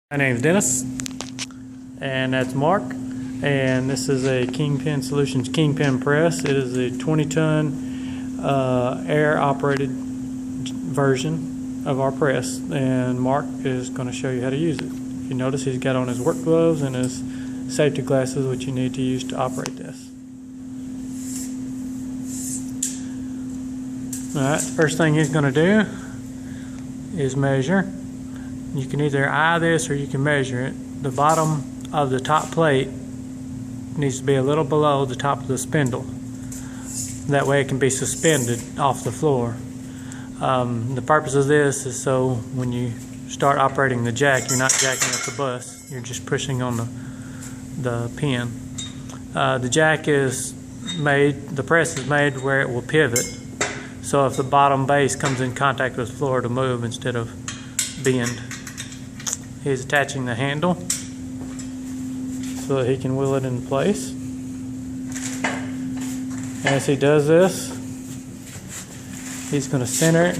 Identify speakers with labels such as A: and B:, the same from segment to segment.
A: My name's Dennis, and that's Mark, and this is a Kingpin Solutions Kingpin press. It is a 20-ton air-operated version of our press, and Mark is going to show you how to use it. If you notice, he's got on his work gloves and his safety glasses, which you need to use to operate this. Alright, first thing he's going to do is measure. You can either eye this or you can measure it. The bottom of the top plate needs to be a little below the top of the spindle. That way it can be suspended off the floor. The purpose of this is so when you start operating the jack, you're not jacking up the bus, you're just pushing on the pin. The jack is made, the press is made where it will pivot. So if the bottom base comes in contact with the floor, to move instead of bend. He's attaching the handle so that he can wheel it in place. As he does this, he's going to center it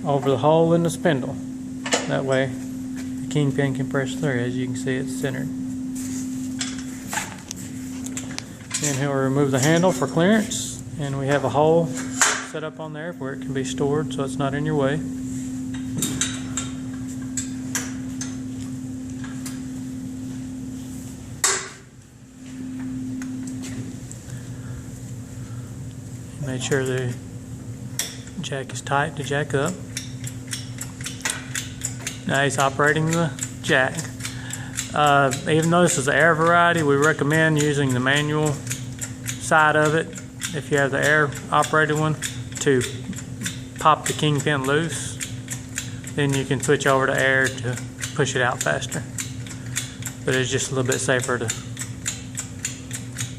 A: over the hole in the spindle. That way the kingpin can press through. As you can see, it's centered. Then he'll remove the handle for clearance, and we have a hole set up on there where it can be stored so it's not in your way. Make sure the jack is tight to jack up. Now he's operating the jack. Even though this is the air variety, we recommend using the manual side of it if you have the air operated one to pop the kingpin loose. Then you can switch over to air to push it out faster. But it's just a little bit safer to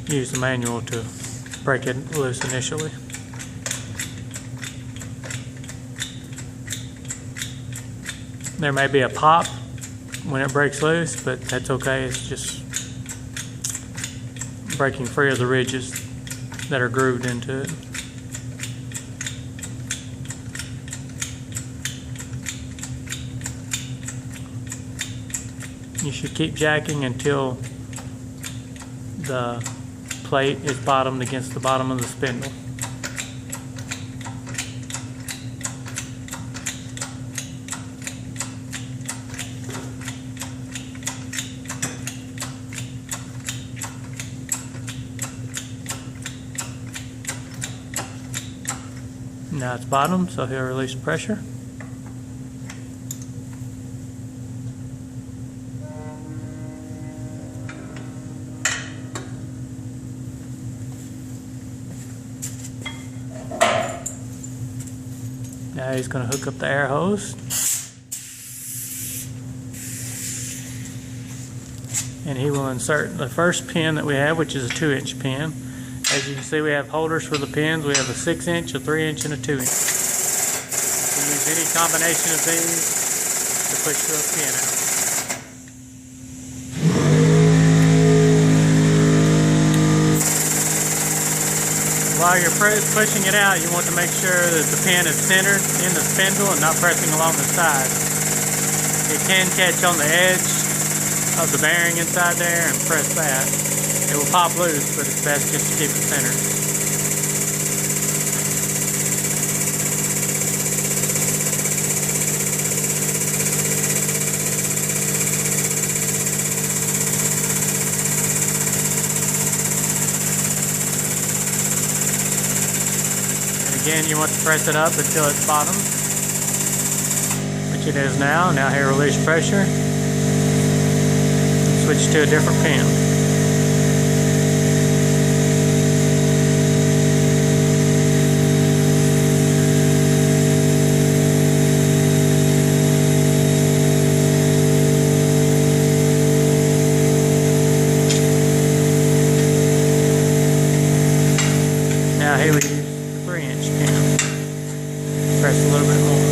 A: use the manual to break it loose initially. There may be a pop when it breaks loose, but that's okay. It's just breaking free of the ridges that are grooved into it. You should keep jacking until the plate is bottomed against the bottom of the spindle. Now it's bottomed, so he'll release pressure. Now he's going to hook up the air hose. And he will insert the first pin that we have, which is a 2-inch pin. As you can see, we have holders for the pins. We have a 6-inch, a 3-inch, and a 2-inch. You can use any combination of these to push the pin out. While you're pushing it out, you want to make sure that the pin is centered in the spindle and not pressing along the side. It can catch on the edge of the bearing inside there and press that. It will pop loose, but it's best just to keep it centered. And again, you want to press it up until it's bottomed, which it is now. Now here, release pressure. Switch to a different pin. Now here we use the 3-inch pin. Press a little bit more.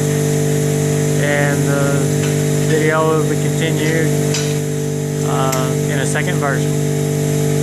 A: And the video will be continued in a second version.